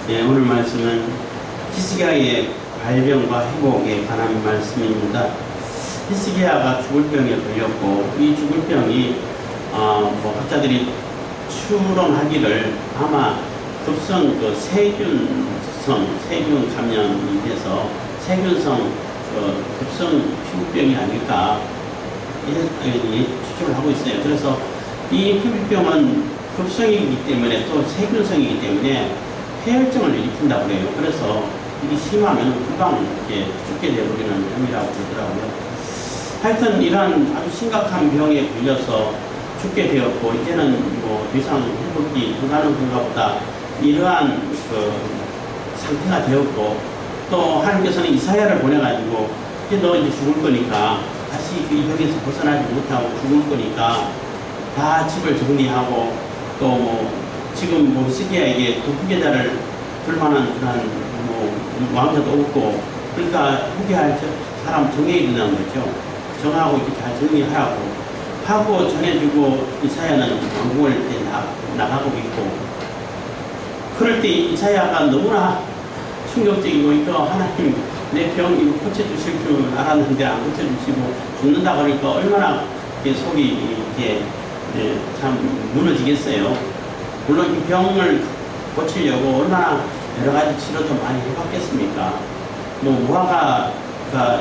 네, 오늘 말씀은 히스기야의 발병과 회복에 관한 말씀입니다. 히스기야가 죽을 병에 걸렸고 이 죽을 병이 학자들이 추론하기를 아마 급성 세균 감염이 돼서 세균성 급성 피부병이 아닐까 추측을 하고 있어요. 그래서 이 피부병은 급성이기 때문에 또 세균성이기 때문에 폐혈증을 일으킨다고 그래요. 그래서 이게 심하면 금방 이렇게 죽게 되어버리는 병이라고 그러더라고요. 하여튼 이러한 아주 심각한 병에 걸려서 죽게 되었고 이제는 뭐 더 이상 회복이 불가능한가 보다 이러한 상태가 되었고 또 하나님께서는 이사야를 보내가지고 이제 너 이제 죽을 거니까 다시 이 병에서 벗어나지 못하고 죽을 거니까 다 집을 정리하고 또 뭐 지금 뭐 히스기야에게 그 후계자를 둘만한 그런 뭐 왕자도 없고 그러니까 후계할 사람 정해야 된다는 거죠. 정하고 이렇게 잘 정리하라고 하고 전해주고 이사야는 왕궁을 이렇게 나가고 있고 그럴 때 이사야가 너무나 충격적이고 이거 하나님 내 병 이거 고쳐주실 줄 알았는데 안 고쳐주시고 죽는다 그러니까 얼마나 속이 이렇게 참 무너지겠어요. 물론 이 병을 고치려고 얼마나 여러 가지 치료도 많이 해봤겠습니까? 뭐 무화과가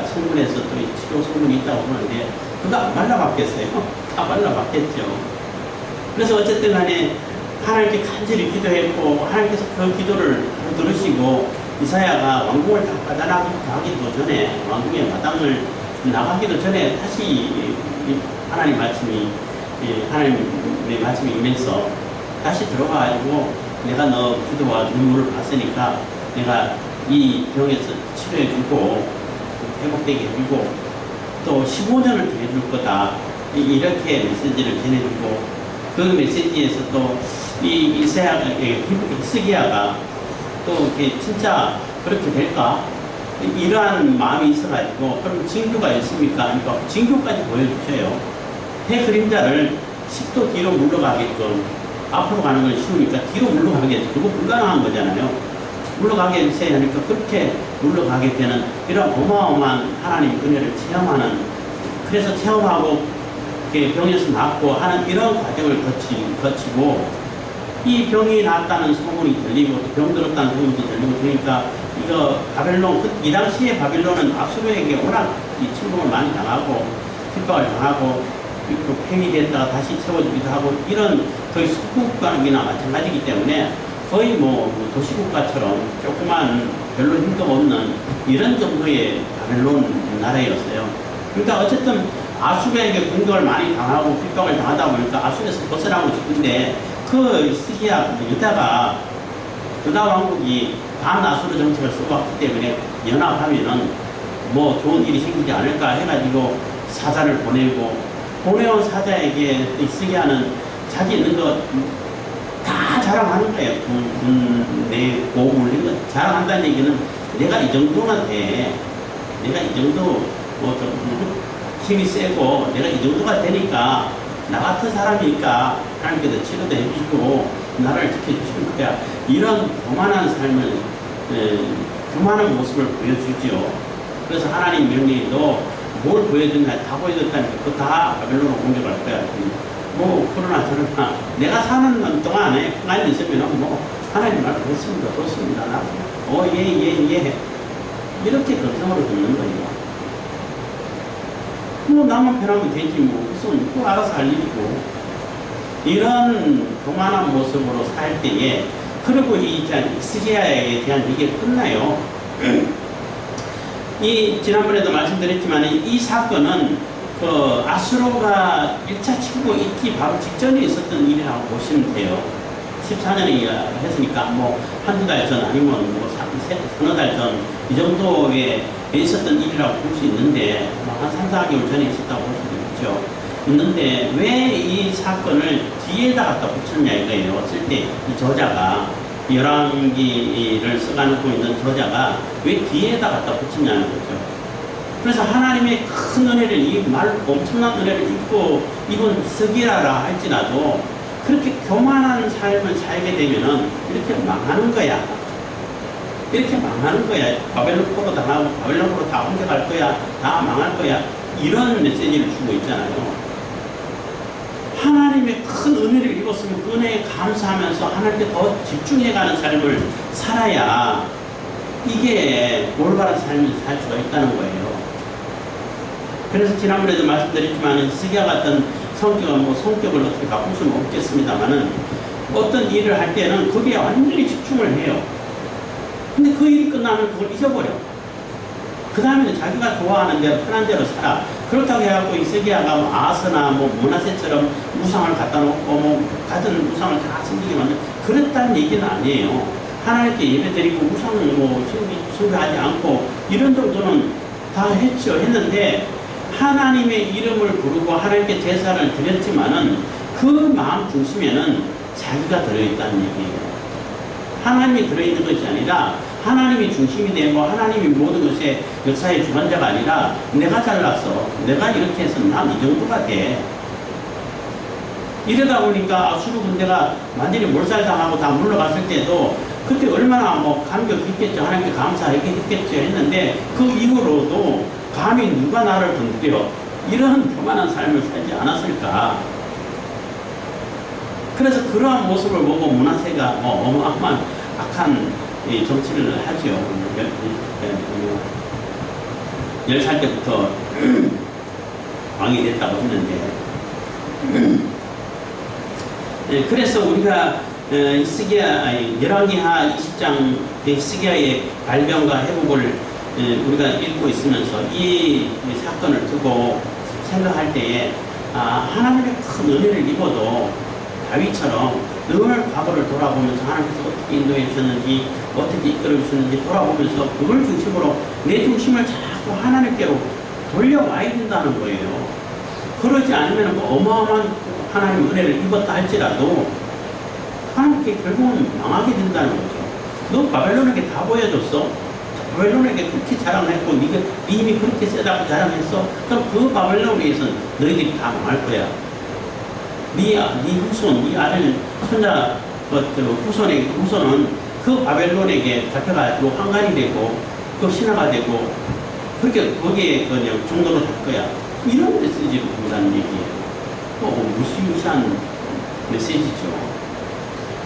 성분에서 또 치료 성분이 있다고 그러는데 그거 안 발라봤겠어요? 다 발라봤겠죠. 그래서 어쨌든 간에 하나님께 간절히 기도했고 하나님께서 그 기도를 들으시고 이사야가 왕궁을 다 빠져나가기도 전에 왕궁의 마당을 나가기도 전에 다시 하나님의 말씀이 임해서 다시 들어가가지고 내가 너 기도와 눈물을 봤으니까 내가 이 병에서 치료해주고 회복되게 해주고 또 15년을 더 해줄 거다 이렇게 메시지를 전해주고 그 메시지에서 또 이 히스기야가 또 이렇게 진짜 그렇게 될까 이러한 마음이 있어가지고 그럼 징조가 있습니까? 그러니까 징조까지 보여주셔요. 해 그림자를 10도 뒤로 물러가게끔 앞으로 가는 건 쉬우니까 뒤로 물러가게 그거 불가능한 거잖아요. 물러가게 해주세요 하니까 그렇게 물러가게 되는 이런 어마어마한 하나님 은혜를 체험하는 그래서 체험하고 병에서 낫고 하는 이런 과정을 거치고 이 병이 낫다는 소문이 들리고 또 병 들었다는 소문도 들리고 그러니까 이거 바벨론 이 당시에 바벨론은 아수르에게 워낙 이 침공을 많이 당하고 핍박을 당하고 또 폐위됐다가 다시 세워주기도 하고 이런 거의 속국가이나 마찬가지이기 때문에 거의 뭐 도시국가처럼 조그만 별로 힘도 없는 이런 정도의 바벨론 나라였어요. 그러니까 어쨌든 아수르에게 공격을 많이 당하고 핍박을 당하다 보니까 아수르에서 벗어나고 싶은데 그 히스기야 유다 왕국이 반아수르 정책을 써왔기 때문에 연합하면은 뭐 좋은 일이 생기지 않을까 해가지고 사자를 보내온 사자에게 히스기야는 자기 있는 거 다 자랑하는 거예요. 내 고음을 이런 거 자랑한다는 얘기는 내가 이 정도만 돼. 내가 이 정도 뭐 좀 힘이 세고 내가 이 정도가 되니까 나 같은 사람이니까 하나님께서 치료도 해주시고 나를 지켜주시는 거야. 이런 교만한 삶을 교만한 모습을 보여주죠. 그래서 하나님 명령이 너 뭘 보여줬나 다 보여줬다니까 그거 다 바벨론으로 공격할 거야. 뭐 그러나 저러나 내가 사는 동안에 평안이 있으면 뭐 하나님 말 그렇습니다. 예 이렇게 걱정으로 듣는 거예요. 뭐 나만 편하면 되지 뭐 무슨 또 알아서 할 일이고 이런 교만한 모습으로 살 때에 그리고 이 히스기야에 대한 이게 끝나요. 지난번에도 말씀드렸지만 이 사건은 그 아수르가 1차 침공 있기 바로 직전에 있었던 일이라고 보시면 돼요. 14년에 했으니까 뭐 한두 달 전 아니면 뭐 서너 달 전 이 정도에 있었던 일이라고 볼 수 있는데 한 3, 4개월 전에 있었다고 볼 수도 있죠. 있는데 왜 이 사건을 뒤에다 갖다 붙였냐 이거예요. 쓸 때 이 저자가 열왕기를 써가지고 있는 저자가 왜 뒤에다 갖다 붙였냐는 거죠. 그래서 하나님의 큰 은혜를 엄청난 은혜를 입은 히스기야라 할지라도 그렇게 교만한 삶을 살게 되면은 이렇게 망하는 거야. 이렇게 망하는 거야. 바벨론으로 당하고 바벨론으로 다 옮겨갈 거야. 다 망할 거야. 이런 메시지를 주고 있잖아요. 하나님의 큰 은혜를 입었으면 그 은혜에 감사하면서 하나님께 더 집중해가는 삶을 살아야 이게 올바른 삶을 살 수가 있다는 거예요. 그래서 지난번에도 말씀드렸지만 히스기야 같은 성격을 어떻게 바꿀 수는 없겠습니다만은 어떤 일을 할 때는 거기에 완전히 집중을 해요. 근데 그 일이 끝나면 그걸 잊어버려. 그 다음에는 자기가 좋아하는 대로 편한 대로 살아. 그렇다고 해갖고 히스기야가 뭐 아하스나 뭐 므낫세처럼 우상을 갖다 놓고 뭐 같은 우상을 다 섬기게 만든 그랬다는 얘기는 아니에요. 하나님께 예배드리고 우상을 뭐 숭배하지 않고 이런 정도는 다 했는데 하나님의 이름을 부르고 하나님께 제사를 드렸지만은 그 마음 중심에는 자기가 들어있다는 얘기예요. 하나님이 들어있는 것이 아니라 하나님이 중심이 되고 하나님이 모든 것의 역사의 주관자가 아니라 내가 잘났어. 내가 이렇게 해서 난 이 정도가 돼. 이러다 보니까 아수르 군대가 완전히 몰살당하고 다 물러갔을 때도 그때 얼마나 뭐 감격했겠죠. 하나님께 감사했겠죠 했는데 그 이후로도 감히 누가 나를 건드려 이런 교만한 삶을 살지 않았을까. 그래서 그러한 모습을 보고 므낫세가 어마어마한 악한 정치를 하죠. 10살 때부터 왕이 됐다고 했는데 그래서 우리가 열왕기하 20장 히스기야의 발병과 회복을 우리가 읽고 있으면서 이 사건을 두고 생각할 때에 하나님의 큰 은혜를 입어도 다윗처럼 늘 과거를 돌아보면서 하나님께서 어떻게 인도해 주셨는지 어떻게 이끌어 주셨는지 돌아보면서 그걸 중심으로 내 중심을 자꾸 하나님께로 돌려와야 된다는 거예요. 그러지 않으면 뭐 어마어마한 하나님의 은혜를 입었다 할지라도 하나님께 결국은 망하게 된다는 거죠. 너 바벨론에게 다 보여줬어? 바벨론에게 그렇게 자랑했고 네 힘이 그렇게 세다고 자랑했어? 그럼 그 바벨론에서 너희들이 다 망할 거야. 네 후손, 네 아들, 손자, 후손은 그 바벨론에게 잡혀가지고 환관이 되고, 그 신화가 되고, 그렇게 거기에 그냥 종로로 갈 거야. 이런 메시지를 준다는 얘기예요. 무시무시한 메시지죠.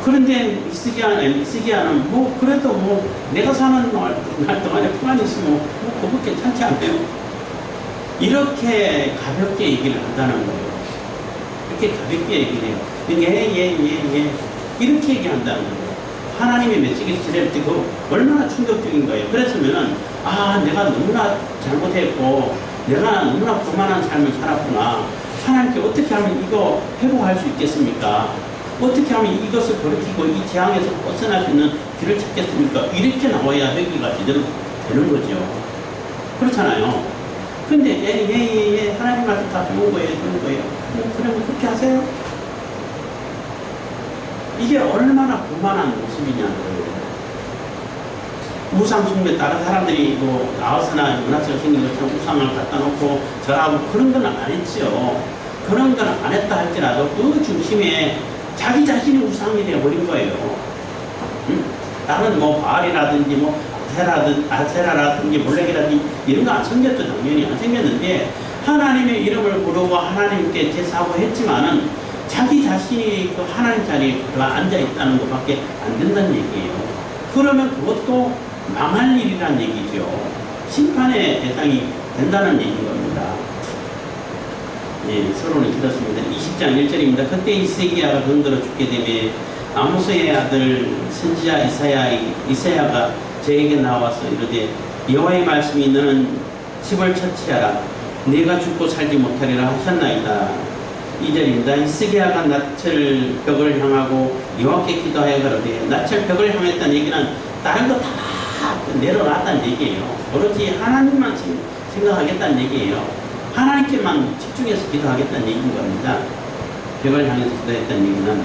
그런데 히스기야는 뭐, 그래도 뭐, 내가 사는 날 동안에 평안이 있으면 뭐, 그거 괜찮지 않아요? 이렇게 가볍게 얘기를 한다는 거예요. 이렇게 가볍게 얘기를 해요. 예. 이렇게 얘기한다는 거예요. 하나님의 메시지를 지낼 때 그 얼마나 충격적인 거예요. 그랬으면은, 내가 너무나 잘못했고, 내가 너무나 교만한 삶을 살았구나. 하나님께 어떻게 하면 이거 회복할 수 있겠습니까? 어떻게 하면 이것을 버리고 이 재앙에서 벗어날 수 있는 길을 찾겠습니까? 이렇게 나와야 회개가 제대로 되는 거죠. 그렇잖아요. 근데 예, 하나님 말씀 다 배운 거예요. 그러면 그렇게 하세요. 이게 얼마나 교만한 모습이냐는 거예요. 우상 숭배 다른 사람들이 뭐 아하스나 므낫세가 생긴 것처럼 우상을 갖다 놓고 절하고 그런 건 안 했죠. 그런 건 안 했다 할지라도 그 중심에 자기 자신이 우상이 되어버린 거예요. 다른 뭐 바알이라든지 뭐 아세라라든지 몰렉이라든지 이런 거 안 생겼죠. 당연히 안 생겼는데 하나님의 이름을 부르고 하나님께 제사하고 했지만은 자기 자신이 그 하나님 자리에 앉아 있다는 것밖에 안 된다는 얘기예요. 그러면 그것도 망할 일이란 얘기죠. 심판의 대상이 된다는 얘기인 겁니다. 예, 서론이 길었습니다. 20장 1절입니다. 그때 히스기야가 병들어 죽게 되매 아모스의 아들 선지자 이사야가 저에게 나와서 이르되 여호와의 말씀이 너는 집을 처치하라. 내가 죽고 살지 못하리라 하셨나이다. 2절입니다. 히스기야가 낯을 벽을 향하고 여호와께 기도하여 가로되 낯을 벽을 향했다는 얘기는 다른 거 다 내려놨다는 얘기예요. 오로지 하나님만 생각하겠다는 얘기예요. 하나님께만 집중해서 기도하겠다는 얘기인 겁니다. 벽을 향해서 기도했다는 얘기는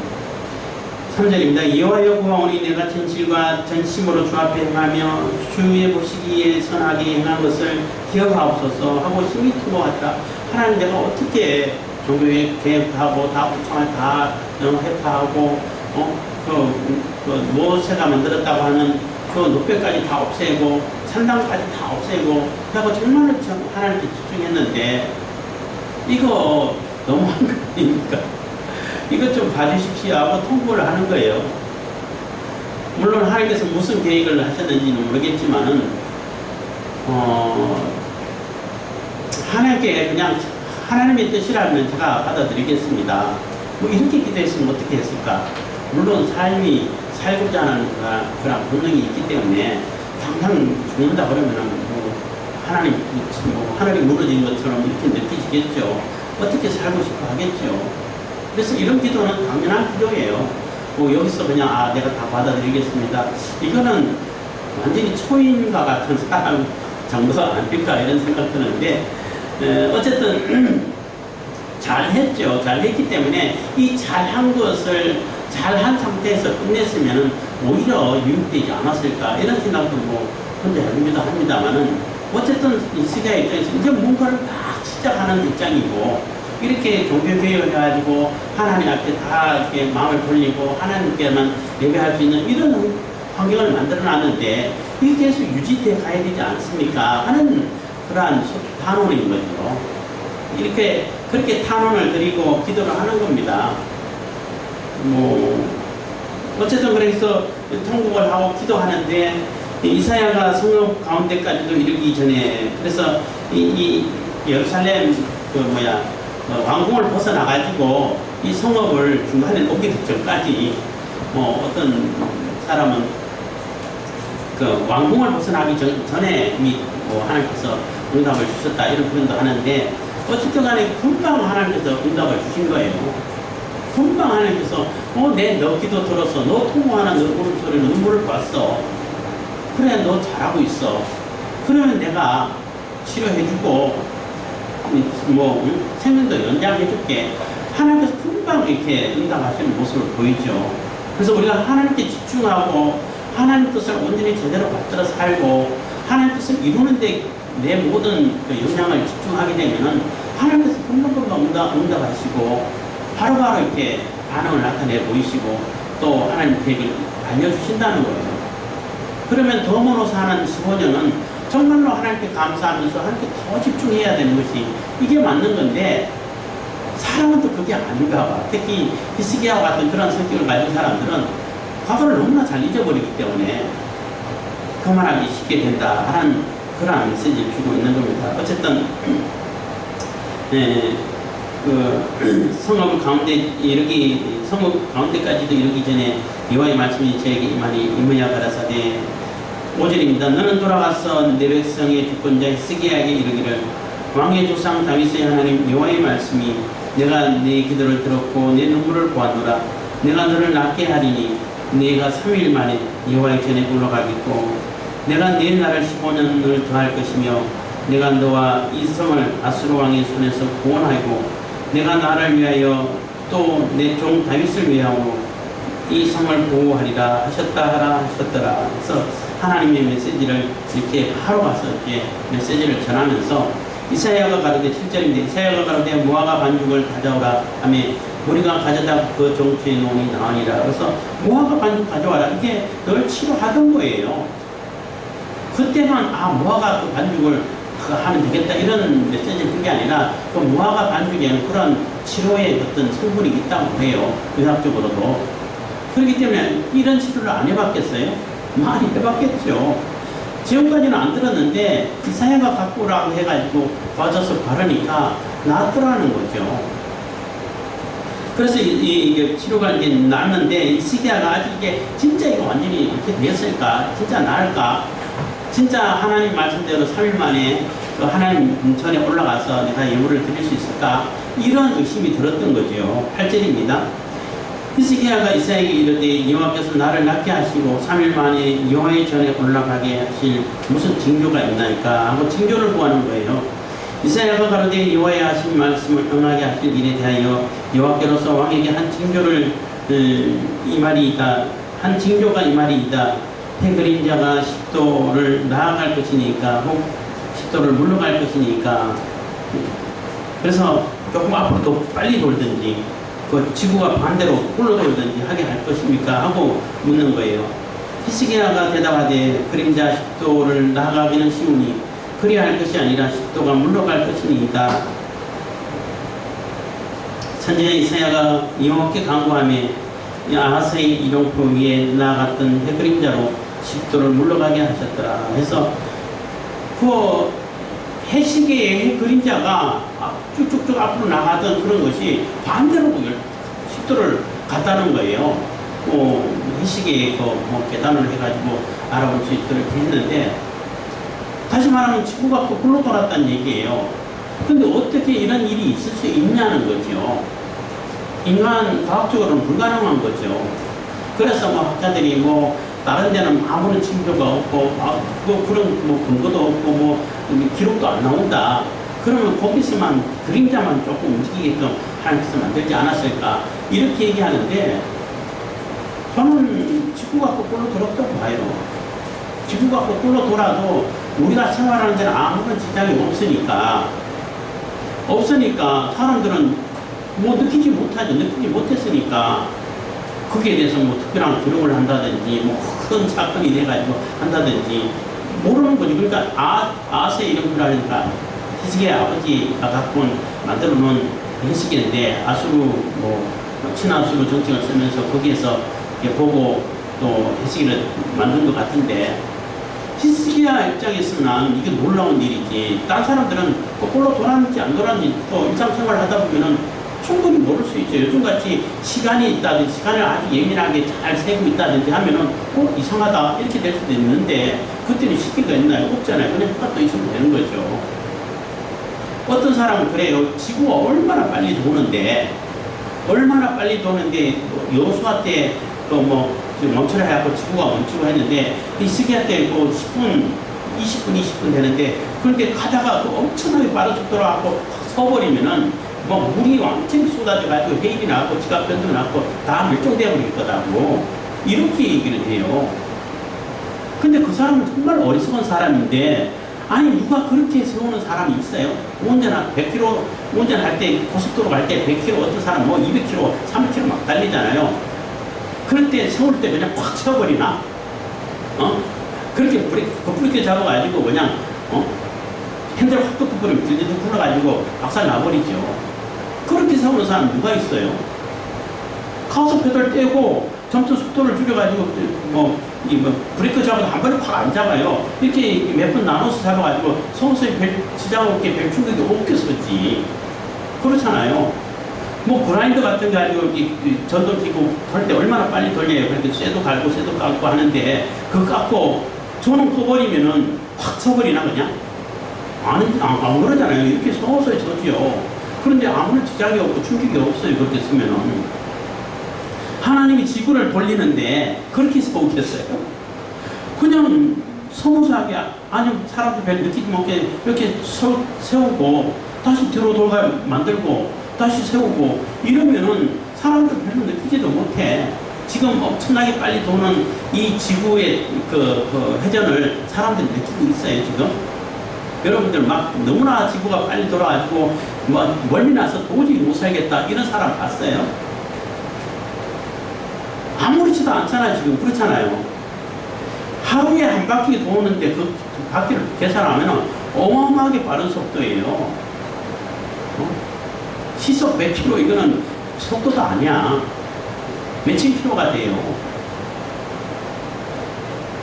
3절입니다. 여호와여 구하오니 내가 진실과 전심으로 주 앞에 행하며 주의 보시기에 선하게 행한 것을 기억하옵소서 하고 힘이 투고하다. 하나님 내가 어떻게 종교에 개입하고 다 우상을 다 회파하고 모세가 만들었다고 하는 그 노뼈까지 다 없애고 산당까지 다 없애고 하고 정말로 하나님께 집중했는데 이거 너무한 거 아닙니까? 이것 좀 봐주십시오 하고 통보를 하는 거예요. 물론 하나님께서 무슨 계획을 하셨는지는 모르겠지만은 하나님께 그냥 하나님의 뜻이라면 제가 받아들이겠습니다. 뭐 이렇게 기도했으면 어떻게 했을까? 물론 삶이 살고자 하는 그런 본능이 있기 때문에 당장 죽는다 그러면은 뭐 하늘이 무너진 것처럼 이렇게 느끼시겠죠. 어떻게 살고 싶어 하겠죠. 그래서 이런 기도는 당연한 기도예요. 뭐 여기서 그냥 내가 다 받아들이겠습니다. 이거는 완전히 초인과 같은 사람 정도가 아닐까 이런 생각 드는데 어쨌든 잘했죠. 잘했기 때문에 이 잘한 것을 잘한 상태에서 끝냈으면 오히려 유익되지 않았을까 이런 생각도 뭐 혼자 해보기도 합니다만은 어쨌든 이스라엘 입장에서 이제 뭔가를 막 시작하는 입장이고 이렇게 종교개혁을 해가지고 하나님 앞에 다 이렇게 마음을 돌리고 하나님께만 예배할 수 있는 이런 환경을 만들어 놨는데 이게 계속 유지돼 가야 되지 않습니까 하는 그러한 탄원인 거죠. 이렇게 그렇게 탄원을 드리고 기도를 하는 겁니다. 뭐 어쨌든 그래서 통곡을 하고 기도하는데 이사야가 성읍 가운데까지도 이르기 전에 그래서 이 예루살렘 왕궁을 벗어나가지고 이 성읍을 중간에 오기 전까지 어떤 사람은 그 왕궁을 벗어나기 전에 이미 하나님께서 응답을 주셨다 이런 표현도 하는데 어쨌든 간에 금방 하나님께서 응답을 주신 거예요. 금방 하나님께서 너 기도 들었어. 너 통곡하는 너 울음소리 눈물을 봤어. 그래 너 잘하고 있어. 그러면 내가 치료해주고 생명도 연장해줄게. 하나님께서 금방 이렇게 응답하시는 모습을 보이죠. 그래서 우리가 하나님께 집중하고 하나님 뜻을 온전히 제대로 받들어 살고 하나님 뜻을 이루는데 내 모든 그 영향을 집중하게 되면은 하나님께서 금방금방 응답하시고 바로바로 이렇게 반응을 나타내 보이시고 또 하나님 계획을 알려주신다는 거예요. 그러면 더 사는 15년은 정말로 하나님께 감사하면서 하나님께 더 집중해야 되는 것이 이게 맞는 건데 사람은 또 그게 아닌가 봐. 특히 히스기야와 같은 그런 성격을 가진 사람들은 과거를 너무나 잘 잊어버리기 때문에 그만하기 쉽게 된다 하는 그런 메시지를 주고 있는 겁니다. 어쨌든 성읍 가운데까지도 이르기 전에 여호와의 말씀이 저에게 임하여 가라사대 5절입니다. 너는 돌아가서 내 백성의 주권자 히스기야에게 이르기를 왕의 조상 다윗의 하나님 여호와의 말씀이 내가 네 기도를 들었고 내 눈물을 보았노라. 내가 너를 낫게 하리니 네가 3일 만에 여호와의 전에 올라가겠고 내가 네 날을 15년을 더할 것이며 내가 너와 이 성을 아수르 왕의 손에서 구원하고 내가 나를 위하여 또 내 종 다윗을 위하여 이 성을 보호하리라 하셨더라. 그래서 하나님의 메시지를 이렇게 하러 가서 이렇게 메시지를 전하면서 이사야가 가로되 7절인데 이사야가 가로되 무화과 반죽을 가져오라 하며 우리가 가져다 그 종초에 놓으니 나으니라. 그래서 무화과 반죽 가져와라. 이게 늘 치료하던 거예요. 그때만 무화과 그 반죽을 하면 되겠다 이런 메시지를 준 게 아니라 그 무화과 반죽에는 그런 치료의 어떤 성분이 있다고 해요. 의학적으로도. 그렇기 때문에 이런 치료를 안 해봤겠어요? 많이 해봤겠죠. 지금까지는 안 들었는데 이사야가 갖고 오라고 해가지고 가져서 바르니까 낫더라는 거죠. 그래서 이게 치료가 이제 낫는데 히스기야가 아직 이게 진짜 이거 완전히 이렇게 되었을까? 진짜 나을까? 진짜 하나님 말씀대로 3일 만에 그 하나님 전에 올라가서 내가 예물을 드릴 수 있을까? 이런 의심이 들었던 거죠. 8절입니다. 히스기야가 이사야에게 이르되 여호와께서 나를 낫게 하시고 3일 만에 여호와의 전에 올라가게 하실 무슨 징조가 있나이까 하고 징조를 구하는 거예요. 이사야가 가로되 여호와의 하신 말씀을 응하게 하실 일에 대하여 여호와께로서 왕에게 한 징조를 이 말이 있다. 한 징조가 이 말이 있다. 해 그림자가 10도를 나아갈 것이니까 혹 10도를 물러갈 것이니까 그래서 조금 앞으로 더 빨리 돌든지 그 지구가 반대로 굴러 돌든지 하게 할 것입니까? 하고 묻는 거예요. 히스기야가 대답하되 그림자 10도를 나아가기는 쉬우니 그리할 것이 아니라 10도가 물러갈 것이니이다. 선지자 이사야가 여호와께 간구하며 아하스의 이동포 위에 나아갔던 해 그림자로 10도를 물러가게 하셨더라. 해서 그 해시계의 해 그림자가 쭉쭉쭉 앞으로 나가던 그런 것이 반대로 10도를 갔다는 거예요. 해시계에 계단을 해가지고 알아볼 수 있도록 했는데, 다시 말하면 지구가 거꾸로 돌았다는 얘기예요. 근데 어떻게 이런 일이 있을 수 있냐는 거죠. 인간 과학적으로는 불가능한 거죠. 그래서 학자들이 다른 데는 아무런 징조가 없고, 그런 근거도 없고, 기록도 안 나온다. 그러면 거기서만, 그림자만 조금 움직이게끔 하나님께서 만들지 않았을까. 이렇게 얘기하는데, 저는 지구가 거꾸로 돌았다고 봐요. 지구가 거꾸로 돌아도 우리가 생활하는 데는 아무런 지장이 없으니까 사람들은 느끼지 못하죠. 느끼지 못했으니까 거기에 대해서 특별한 기록을 한다든지 큰 사건이 돼가지고 한다든지 모르는 거죠. 그러니까 아세 이름이라니까 히스기야 아버지가 만들어 놓은 해시계인데 아수르 친아수르 정책을 쓰면서 거기에서 보고 또 해시계를 만든 것 같은데, 히스기야 입장에서는 이게 놀라운 일이지. 딴 사람들은 거꾸로 돌았는지 안 돌았는지 또 일상생활을 하다 보면은 충분히 모를 수 있죠. 요즘같이 시간이 있다든지 시간을 아주 예민하게 잘 세고 있다든지 하면은 이상하다 이렇게 될 수도 있는데, 그때는 시기가 있나요? 없잖아요. 그냥 똑같이 있으면 되는 거죠. 어떤 사람은 그래요. 지구가 얼마나 빨리 도는데 여호수아 때 멈춰라 해갖고 지구가 멈추고 했는데, 히스기야 때 10분, 20분 되는데, 그런데 가다가 엄청나게 빠른 속도로 갖고 서버리면은 물이 완전히 쏟아져가지고 해일이 나고 지각 변동이 나고 다 멸종되어 버릴 거다고 이렇게 얘기를 해요. 근데 그 사람은 정말 어리석은 사람인데, 아니 누가 그렇게 세우는 사람이 있어요? 운전할 100km 운전할 때 고속도로 갈 때 100km, 어떤 사람 200km, 300km 막 달리잖아요. 그럴 때 세울 때 그냥 꽉 세워버리나? 그렇게 브레이크 잡아가지고 그냥 핸들 확 꺾어버리면 들들 굴러가지고 박살 나버리죠. 그렇게 세우는 사람 누가 있어요? 가속 페달 떼고 점점 속도를 줄여가지고 브레이크 잡아도 한 번에 확 안 잡아요. 이렇게 몇 번 나눠서 잡아가지고 서서히 지장 없게 별 충격이 없게 서지. 그렇잖아요. 그라인더 같은 거 가지고 전동 끼고 돌 때 얼마나 빨리 돌려요. 그렇게 쇠도 갈고 쇠도 깎고 하는데, 그거 깎고 전원 꺼버리면은 확 서버리나 그냥? 안 그러잖아요. 이렇게 서서히 서지요. 그런데 아무런 지장이 없고 충격이 없어요. 그렇게 쓰면은. 하나님이 지구를 돌리는데 그렇게 서오겠어요? 그냥 서무사하게, 아니면 사람들 별 느끼지 못하게 이렇게 세우고 다시 뒤로 돌가 만들고 다시 세우고 이러면은 사람들 별로 느끼지도 못해. 지금 엄청나게 빨리 도는 이 지구의 회전을 사람들이 느끼고 있어요, 지금. 여러분들 너무나 지구가 빨리 돌아가지고 멀미 나서 도저히 못 살겠다 이런 사람 봤어요? 아무렇지도 않잖아요, 지금. 그렇잖아요. 하루에 한 바퀴 도는데 그 바퀴를 계산하면 어마어마하게 빠른 속도예요. 시속 100km, 이거는 속도도 아니야. 몇천 킬로가 돼요.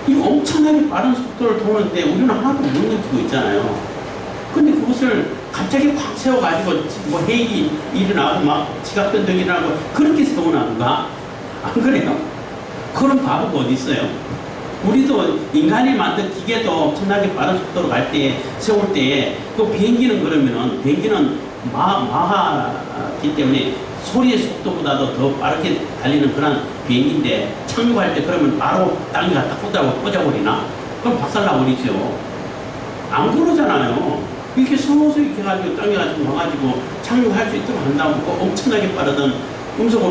이 엄청나게 빠른 속도를 도는데 우리는 하나도 못 느끼고 있잖아요. 근데 그것을 갑자기 확 세워가지고 해일이 일어나고 지각 변동이 일어나고 그렇게 세우는가? 안 그래요? 그런 바보가 어디 있어요? 우리도 인간이 만든 기계도 엄청나게 빠른 속도로 갈 때, 세울 때, 비행기는 그러면은, 비행기는 마하기 때문에 소리의 속도보다도 더 빠르게 달리는 그런 비행기인데, 착륙할 때 그러면 바로 땅에 갖다 꽂아버리나? 그럼 박살나버리죠. 안 그러잖아요. 이렇게 서서히 이렇게 해가지고 땅에 와가지고 착륙할 수 있도록 한다고 엄청나게 빠르던 음속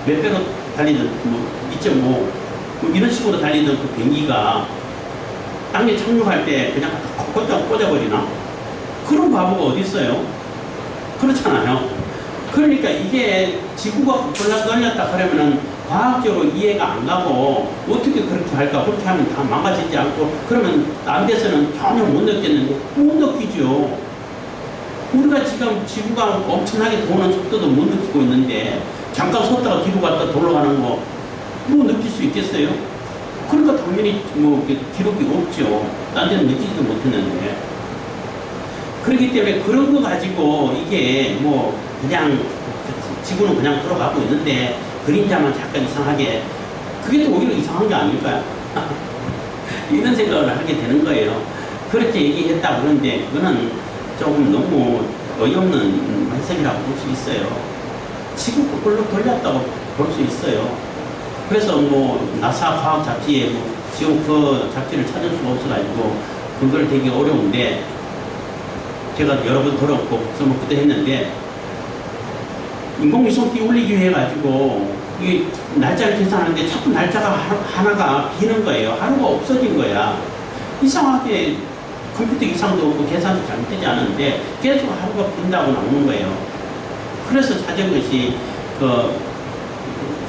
몇 배로 달리던 2.5 이런 식으로 달리던 그 비행기가 땅에 착륙할 때 그냥 꽂아버리나? 그런 바보가 어디 있어요? 그렇잖아요. 그러니까 이게 지구가 돌렸다 그러면은 과학적으로 이해가 안 가고 어떻게 그렇게 할까? 그렇게 하면 다 망가지지 않고 그러면 딴 데서는 전혀 못 느꼈는데 못 느끼죠. 우리가 지금 지구가 엄청나게 도는 속도도 못 느끼고 있는데 잠깐 섰다가 뒤로 갔다 돌아가는 거 뭐 느낄 수 있겠어요? 그러니까 당연히 뭐 기록이 없죠. 딴 데는 느끼지도 못했는데. 그렇기 때문에 그런 거 가지고 이게 뭐 그냥 지구는 그냥 돌아가고 있는데 그림자만 잠깐 이상하게 그게 또 오히려 이상한 게 아닐까요? 이런 생각을 하게 되는 거예요. 그렇게 얘기했다 그러는데 그거는 조금 너무 어이없는 해석이라고 볼 수 있어요. 지구 거꾸로 돌렸다고 볼 수 있어요. 그래서 뭐 나사 과학 잡지에 뭐 지금 그 잡지를 찾을 수가 없어가지고 그걸 되게 어려운데 제가 여러 번 들었고 써먹기도 했는데 인공위성기 올리기 위해 가지고 이 날짜를 계산하는데 자꾸 날짜가 하나가 비는 거예요. 하루가 없어진 거야. 이상하게 컴퓨터 이상도 없고 계산도 잘못되지 않은데 계속 하루가 빈다고 나오는 거예요. 그래서 찾은 것이 그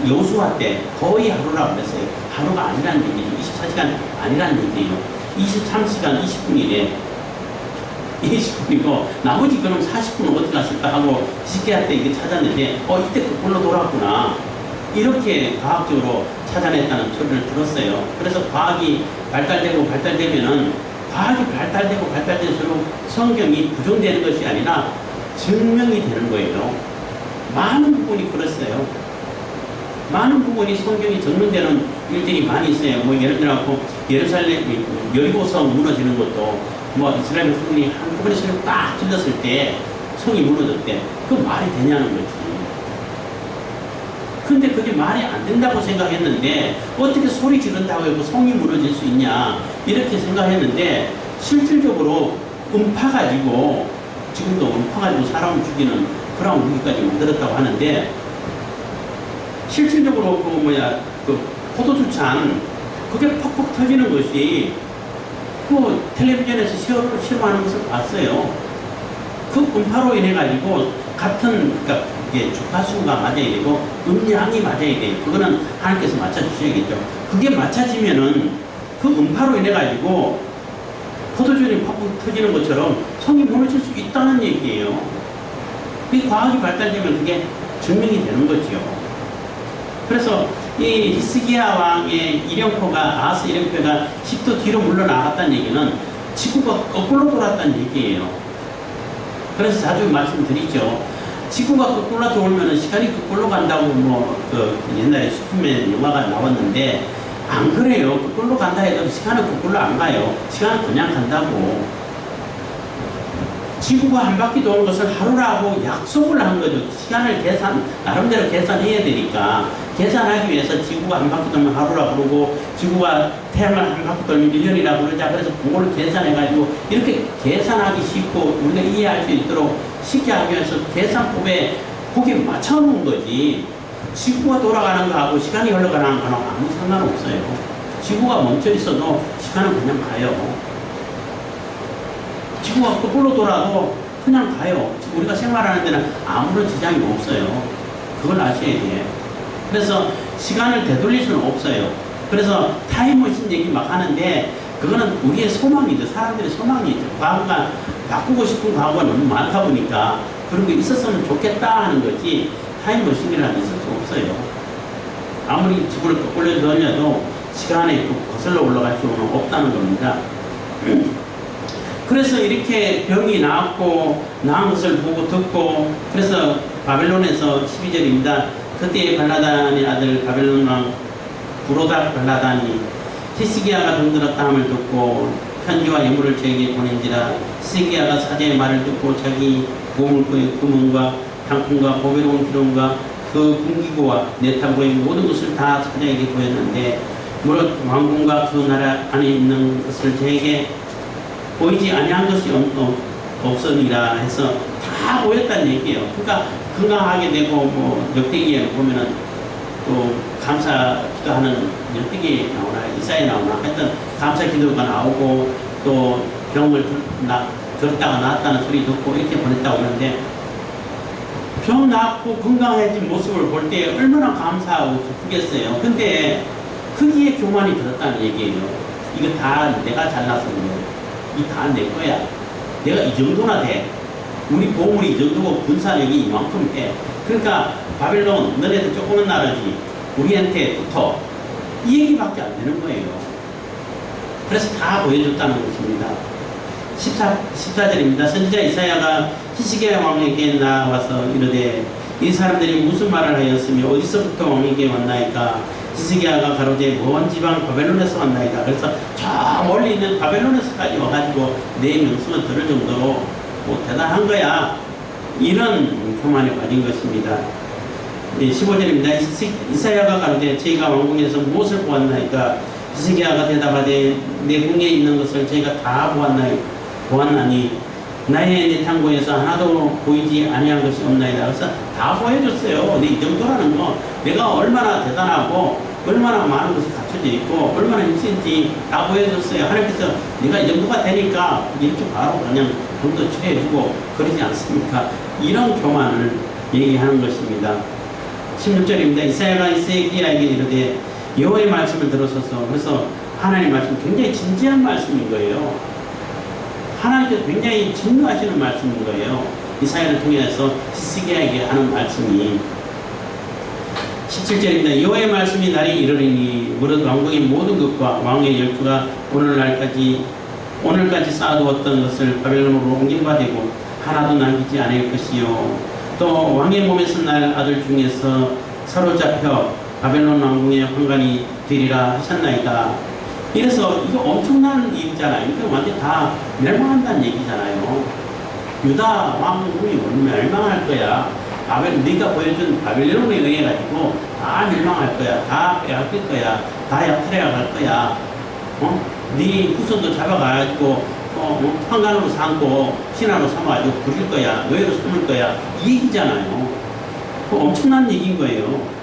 여수화 때 거의 하루라고 그랬어요. 하루가 아니라는 얘기죠. 24시간 아니라는 얘기예요. 23시간 20분이래. 20분이고 나머지 그럼 40분은 어디 갔을까 하고 지식계할 때 이게 찾았는데 이때 그걸로 돌았구나. 이렇게 과학적으로 찾아냈다는 소리를 들었어요. 그래서 과학이 발달되면은 과학이 발달될수록 성경이 부정되는 것이 아니라 증명이 되는 거예요. 많은 부분이 그랬어요. 많은 부분이 성경이 증명되는 일들이 많이 있어요. 뭐 예를 들어 예루살렘 여리고성 무너지는 것도 뭐 이스라엘 성이 한꺼번에 손을 딱 찔렀을 때 성이 무너졌대. 그 말이 되냐는 거지. 근데 그게 말이 안 된다고 생각했는데 어떻게 소리 지른다고 해서 성이 무너질 수 있냐 이렇게 생각했는데 실질적으로 음파 가지고 지금도 음파 가지고 사람을 죽이는 그런 무기까지 만들었다고 하는데 실질적으로 그 포도주찬 그게 퍽퍽 터지는 것이 그 텔레비전에서 실험하는 것을 봤어요. 그 음파로 인해 가지고 같은 그러니까 이게 주파수가 맞아야 되고 음량이 맞아야 돼요. 그거는 하나님께서 맞춰주셔야겠죠. 그게 맞춰지면은 그 음파로 인해 가지고 포도주이 퍽퍽 터지는 것처럼 성이 무너질 수 있다는 얘기예요. 그 과학이 발달되면 그게 증명이 되는 거죠. 그래서 이 히스기야 왕의 아하스 일령표가 10도 뒤로 물러나갔다는 얘기는 지구가 거꾸로 돌았다는 얘기예요. 그래서 자주 말씀드리죠. 지구가 거꾸로 돌면 시간이 거꾸로 간다고 옛날에 슈퍼맨 영화가 나왔는데 안 그래요. 거꾸로 간다 해도 시간은 거꾸로 안 가요. 시간은 그냥 간다고. 지구가 한 바퀴 도는 것은 하루라고 약속을 한 거죠. 시간을 나름대로 계산해야 되니까. 계산하기 위해서 지구가 한 바퀴 돌면 하루라고 그러고, 지구가 태양을 한 바퀴 돌면 1년이라고 그러자. 그래서 그걸 계산해가지고, 이렇게 계산하기 쉽고, 우리가 이해할 수 있도록 쉽게 하기 위해서 계산법에 거기에 맞춰놓은 거지. 지구가 돌아가는 거하고 시간이 흘러가는 거는 아무 상관없어요. 지구가 멈춰 있어도 시간은 그냥 가요. 지구가 거꾸로 돌아도 그냥 가요. 우리가 생활하는 데는 아무런 지장이 없어요. 그걸 아셔야 돼요. 그래서 시간을 되돌릴 수는 없어요. 그래서 타임머신 얘기 막 하는데 그거는 우리의 소망이죠. 사람들의 소망이죠. 과거가 바꾸고 싶은 과거가 너무 많다 보니까 그런 게 있었으면 좋겠다 하는 거지 타임머신이라는 게 있을 수 없어요. 아무리 지구를 거꾸로 돌려도 시간에 거슬러 올라갈 수는 없다는 겁니다. 그래서 이렇게 병이 나았고 나은 것을 보고 듣고 그래서 바벨론에서 12절입니다. 그때의 발라단의 아들 바벨론 왕 부로닥 발라단이 히스기야가 병들었다 함을 듣고 편지와 예물을 저에게 보낸지라. 히스기야가 사제의 말을 듣고 자기 보물고의 금은과 향품과 보배로운 기름과 그 금기구와 내탑고의 모든 것을 다 사제에게 보였는데 무릇 왕궁과 그 나라 안에 있는 것을 저에게 보이지 아니한 것이 없으니라 해서 다 보였다는 얘기예요. 그러니까 건강하게 되고 역대기에 보면은 또 감사 기도하는 역대기 나오나 이사에 나오나 하여튼 감사 기도가 나오고 또 병을 들었다가 나았다는 소리 듣고 이렇게 보냈다고 하는데 병 낫고 건강해진 모습을 볼 때 얼마나 감사하고 기쁘겠어요. 근데 거기에 교만이 들었다는 얘기예요. 이거 다 내가 잘나서 그래. 이거 다 내 거야. 내가 이 정도나 돼. 우리 보물이 이 정도고 군사력이 이만큼 해. 그러니까 바벨론 너네들 조그만 나라지 우리한테 붙어. 이 얘기밖에 안 되는 거예요. 그래서 다 보여줬다는 것입니다. 14절입니다. 선지자 이사야가 히스기야 왕에게 나와서 이르되 이 사람들이 무슨 말을 하였으며 어디서부터 왕에게 왔나이까. 히스기야가 가로되 먼 지방 바벨론에서 왔나이다. 그래서 저 멀리 있는 바벨론에서까지 와가지고 내 명성을 들을 정도로 뭐 대단한 거야. 이런 교만에 빠진 것입니다. 15절입니다. 이사야가 가로되 저희가 왕궁에서 무엇을 보았나이까. 히스기야가 대답하되 내 궁에 있는 것을 저희가 다 보았나니 나의 내탕고에서 하나도 보이지 아니한 것이 없나이다. 그래서 다 보여줬어요. 이 정도라는 거 내가 얼마나 대단하고 얼마나 많은 것이 갖춰져 있고 얼마나 힘센지 다 보여줬어요. 하나님께서 네가 이 정도가 되니까 이렇게 바로 그냥 돈도 취해주고 그러지 않습니까? 이런 교만을 얘기하는 것입니다. 16절입니다. 이사야가 히스기야에게 이르되 여호와의 말씀을 들으소서. 그래서 하나님 말씀 굉장히 진지한 말씀인 거예요. 하나님께서 굉장히 진노하시는 말씀인 거예요. 이사야를 통해서 히스기야에게 하는 말씀이. 17절입니다. 여호와의 말씀이 날이 이르리니 무릇 왕궁의 모든 것과 왕의 열투가 오늘까지 쌓아두었던 것을 바벨론으로 옮긴 바 되고 하나도 남기지 않을 것이요. 또 왕의 몸에서 날 아들 중에서 사로잡혀 바벨론 왕궁의 환관이 되리라 하셨나이다. 이래서 이거 엄청난 일이잖아요. 이거 완전 다 멸망한다는 얘기잖아요. 유다 왕궁이 멸망할 거야. 네가 보여준 바벨론에 의해 가지고 다 멸망할 거야. 다 빼앗길 거야. 다 약탈해 갈 거야. 네 후손도 잡아가지고 환관으로 삼고 신하로 삼아가지고 부릴 거야. 노예로 삼을 거야. 이 얘기잖아요. 엄청난 얘기인 거예요.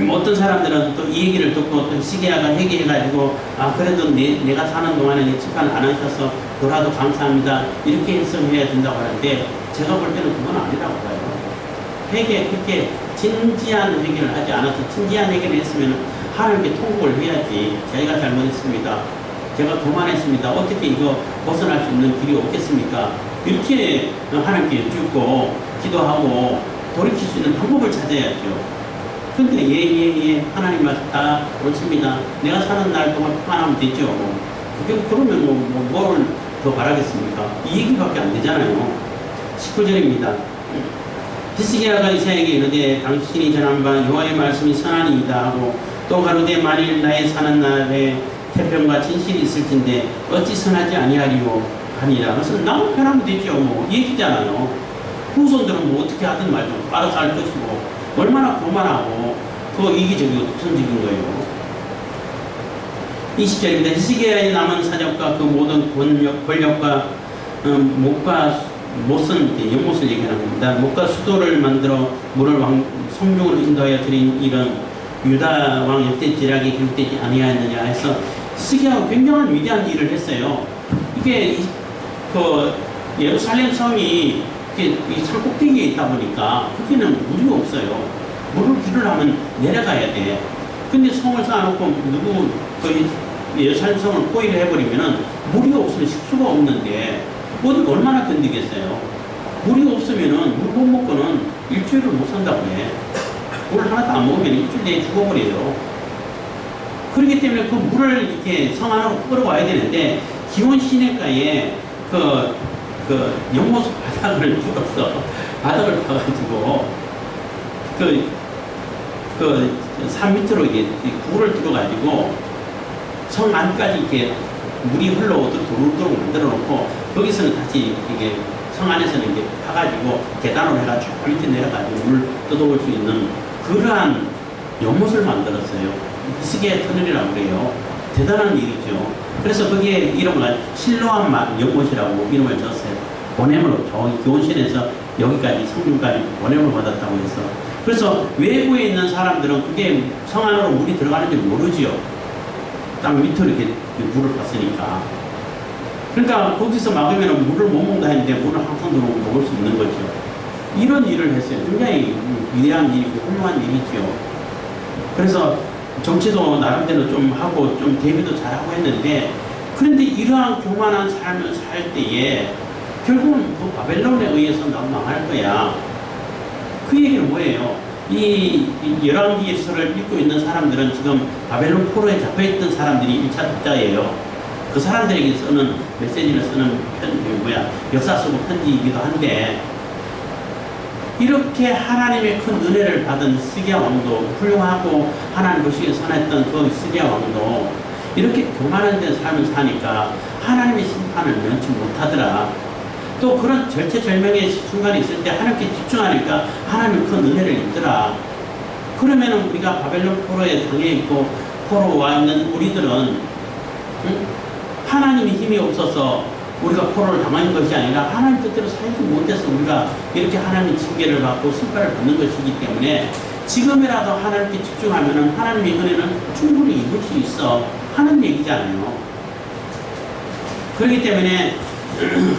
어떤 사람들은 또 이 얘기를 듣고 또 히스기야가 회개해가지고 그래도 내가 사는 동안에 집판 안 하셔서 돌아도 감사합니다. 이렇게 해석해야 된다고 하는데 제가 볼 때는 그건 아니라고 봐요. 그렇게 진지한 회개를 하지 않아서 진지한 회개를 했으면 하나님께 통곡을 해야지. 저희가 잘못했습니다. 제가 교만했습니다. 어떻게 이거 벗어날 수 있는 길이 없겠습니까? 이렇게 하나님께 여쭙고 기도하고 돌이킬 수 있는 방법을 찾아야죠. 근데 예 하나님 말씀 다 옳습니다. 내가 사는 날 동안 평안하면 되죠. 그러면 뭘 더 바라겠습니까? 이 얘기밖에 안 되잖아요. 19절입니다. 히스기야가 이사야에게 이르되 당신이 전한 바 여호와의 말씀이 선하니이다 하고 또 가로되 만일 나의 사는 날에 태평과 진실이 있을진데 어찌 선하지 아니하리요 하니라. 그래서 나만 편하면 되죠. 이 얘기잖아요. 후손들은 어떻게 하든 말든 알아서 할 것이고 얼마나 교만하고 더 이기적이고 독선적인 거예요. 20절입니다. 히스기야의 남은 사적과 그 모든 권력과 목과 못은 연못을 얘기하는 겁니다. 목과 수도를 만들어 물을 성중으로 인도하여 드린 이런 유다 왕 역대 지략이 기록되지 아니하였느냐 해서 히스기야가 굉장한 위대한 일을 했어요. 이게 예루살렘 성이 이 산 꼭대기에 있다 보니까 거기는 물이 없어요. 물을 기르려면 내려가야 돼. 근데 성을 쌓아놓고 예루살렘 성을 포위를 해버리면은 물이 없으면 식수가 없는데 얼마나 견디겠어요. 물이 없으면은 물 못 먹고는 일주일을 못 산다고 해. 물 하나도 안 먹으면 일주일 내에 죽어버려요. 그렇기 때문에 그 물을 이렇게 성 안으로 끌어와야 되는데 기온 시내가에 연못 바닥을 뚫었어. 바닥을 파가지고 산 밑으로 이게 굴을 뚫어가지고 성 안까지 이렇게 물이 흘러오도록 도로도록 만들어 놓고 거기서는 다시 이게 성 안에서는 이제 파가지고 계단으로 해가지고 밑에 내려가지고 물 떠도올 수 있는 그러한 연못을 만들었어요. 히스기야 터널이라고 그래요. 대단한 일이죠. 그래서 거기에 이름을 실로암 연못이라고 이름을 줬어요. 보냄으로 저기 교원실에서 여기까지 성중까지 보냄을 받았다고 해서. 그래서 외부에 있는 사람들은 그게 성 안으로 물이 들어가는지 모르지요. 땅 밑으로 이렇게 물을 봤으니까. 그러니까 거기서 막으면 물을 못 먹는다 했는데 물을 항상 들어오고 먹을 수 있는 거죠. 이런 일을 했어요. 굉장히 위대한 일이고 훌륭한 일이죠. 그래서 정치도 나름대로 좀 하고 좀 대비도 잘하고 했는데, 그런데 이러한 교만한 삶을 살 때에 결국은 그 바벨론에 의해서 난 망할 거야. 그 얘기는 뭐예요? 이 열왕기서를 읽고 있는 사람들은 지금 바벨론 포로에 잡혀있던 사람들이 1차 독자예요. 그 사람들에게 쓰는 메시지를 쓰는 역사 속 편지이기도 한데, 이렇게 하나님의 큰 은혜를 받은 시기야 왕도, 훌륭하고 하나님 보시기에 선했던 그 시기야 왕도 이렇게 교만한 데 삶을 사니까 하나님의 심판을 면치 못하더라. 또 그런 절체절명의 순간이 있을 때 하나님께 집중하니까 하나님 큰 은혜를 입더라. 그러면은 우리가 바벨론 포로에 당해 있고 포로 와 있는 우리들은 하나님의 힘이 없어서 우리가 포로를 당하는 것이 아니라 하나님 뜻대로 살지 못해서 우리가 이렇게 하나님의 징계를 받고 심판을 받는 것이기 때문에 지금이라도 하나님께 집중하면은 하나님의 은혜는 충분히 입을 수 있어 하는 얘기잖아요. 그렇기 때문에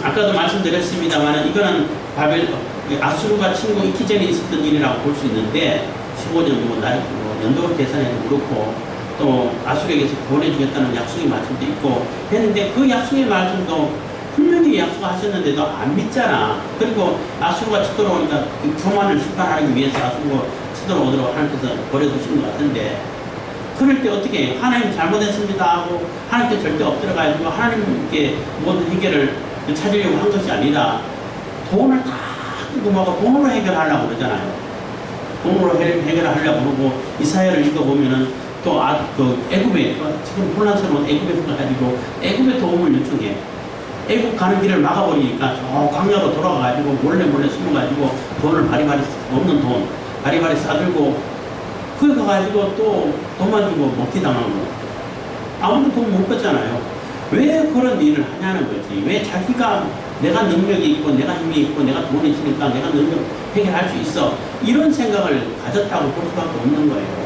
아까도 말씀드렸습니다만 이거는 아수르가 침공 있기 전에 있었던 일이라고 볼 수 있는데 15년 연도 계산해도 그렇고 또 아수르에게서 구원해 주겠다는 약속의 말씀도 있고 했는데 그 약속의 말씀도 분명히 약속하셨는데도 안 믿잖아. 그리고 아수르가 쳐들어오니까 그 교만을 심판하기 위해서 아수르가 쳐들어오도록 하나님께서 버려두신 것 같은데, 그럴 때 어떻게 해요? 하나님 잘못했습니다 하고 하나님께 절대 엎드려가지고 하나님께 모든 해결을 찾으려고 한 것이 아니라 돈을 다 끊고 돈으로 해결하려고 그러잖아요. 돈으로 해결하려고 그러고 이사야를 읽어보면은 또 애굽에 지금 혼란스러운 애굽에 가지고 애굽의 도움을 요청해. 애국 가는 길을 막아버리니까 저 광야로 돌아가가지고 몰래 숨어가지고 돈을 바리바리 없는 돈 바리바리 싸들고 그거 가가지고 또 돈만 주고 먹기 당하고 아무도 돈 못 받잖아요. 왜 그런 일을 하냐는 거지. 왜 자기가 내가 능력이 있고 내가 힘이 있고 내가 돈이 있으니까 내가 능력 해결할 수 있어 이런 생각을 가졌다고 볼 수밖에 없는 거예요.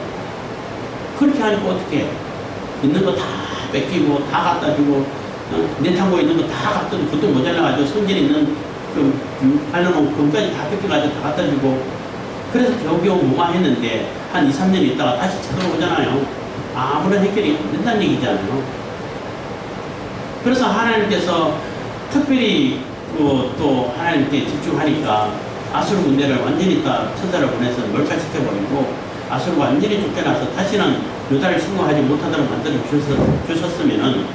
그렇게 하니까 어떻게 해? 있는 거 다 뺏기고 다 갖다 주고 내 창고에 있는 거 다 갖다 주고 그것도 모자라가지고 성질이 있는 팔려놓은 금까지 다 뺏겨가지고 다 갖다 주고 그래서 겨우겨우 무마했는데 한 2, 3년 있다가 다시 쳐들어오잖아요. 아무런 해결이 안 된다는 얘기잖아요. 그래서 하나님께서 특별히 또 하나님께 집중하니까 아수르 군대를 완전히 다 천사를 보내서 멸살시켜버리고 아수르가 완전히 쫓겨나서 다시는 유다를 침공하지 못하도록 만들어 주셨으면은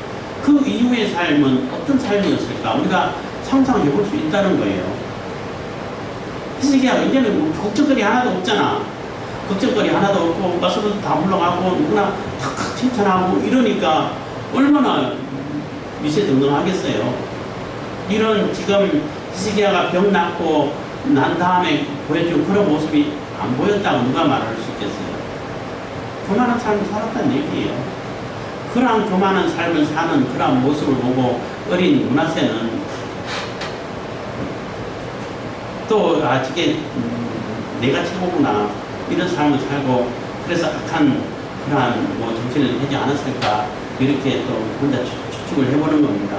그 이후의 삶은 어떤 삶이었을까 우리가 상상해 볼 수 있다는 거예요. 히스기야가 이제는 뭐 걱정거리 하나도 없잖아. 걱정거리 하나도 없고 아수르도 다 물러가고 누구나 탁탁 칭찬하고 이러니까 얼마나 미세등등하겠어요. 이런 지금 히스기야가 병 낫고 난 다음에 보여준 그런 모습이 안 보였다고 누가 말할 수 있겠어요. 교만한 삶을 살았다는 얘기예요. 그러한 교만한 삶을 사는 그러한 모습을 보고 어린 므낫세는 또 저게 내가 최고구나 이런 삶을 살고 그래서 악한 그러한 정신을 하지 않았을까 이렇게 또 혼자 추측을 해보는 겁니다.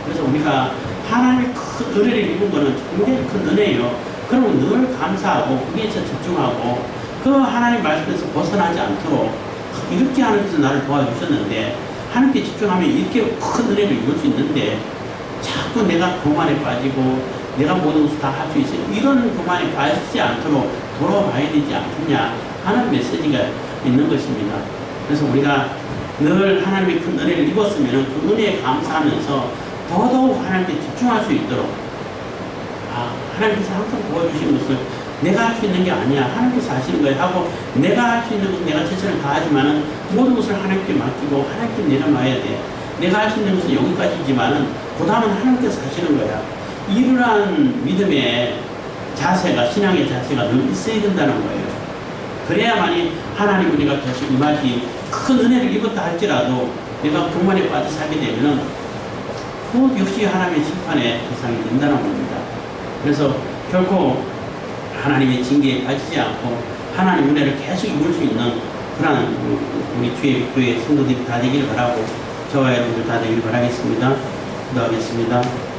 그래서 우리가 하나님의 큰 은혜를 입은 것은 굉장히 큰 은혜예요. 그러면 늘 감사하고 거기에서 집중하고 그 하나님 말씀에서 벗어나지 않도록 이렇게 하나님께서 나를 도와주셨는데 하나님께 집중하면 이렇게 큰 은혜를 입을 수 있는데 자꾸 내가 교만에 빠지고 내가 모든 것을 다 할 수 있어요. 이런 교만에 빠지지 않도록 돌아봐야 되지 않겠냐 하는 메시지가 있는 것입니다. 그래서 우리가 늘 하나님의 큰 은혜를 입었으면 그 은혜에 감사하면서 더더욱 하나님께 집중할 수 있도록 하나님께서 항상 도와주시는 것을 내가 할 수 있는 게 아니야. 하나님께서 하시는 거예요. 하고 내가 할 수 있는 것은 내가 최선을 다하지만은 모든 것을 하나님께 맡기고 하나님께 내려놔야 돼. 내가 할 수 있는 것은 여기까지지만은 그 다음은 하나님께서 하시는 거야. 이러한 믿음의 자세가 신앙의 자세가 늘 있어야 된다는 거예요. 그래야만이 하나님 우리가 계속 임하시 큰 은혜를 입었다 할지라도 내가 교만에 빠져 살게 되면은 그 역시 하나님의 심판의 대상이 된다는 겁니다. 그래서 결코 하나님의 징계에 빠지지 않고 하나님 은혜를 계속 입을 수 있는 그런 우리 주의 교회 성도들이 다 되기를 바라고 저와 여러분들 다 되기를 바라겠습니다. 기도하겠습니다.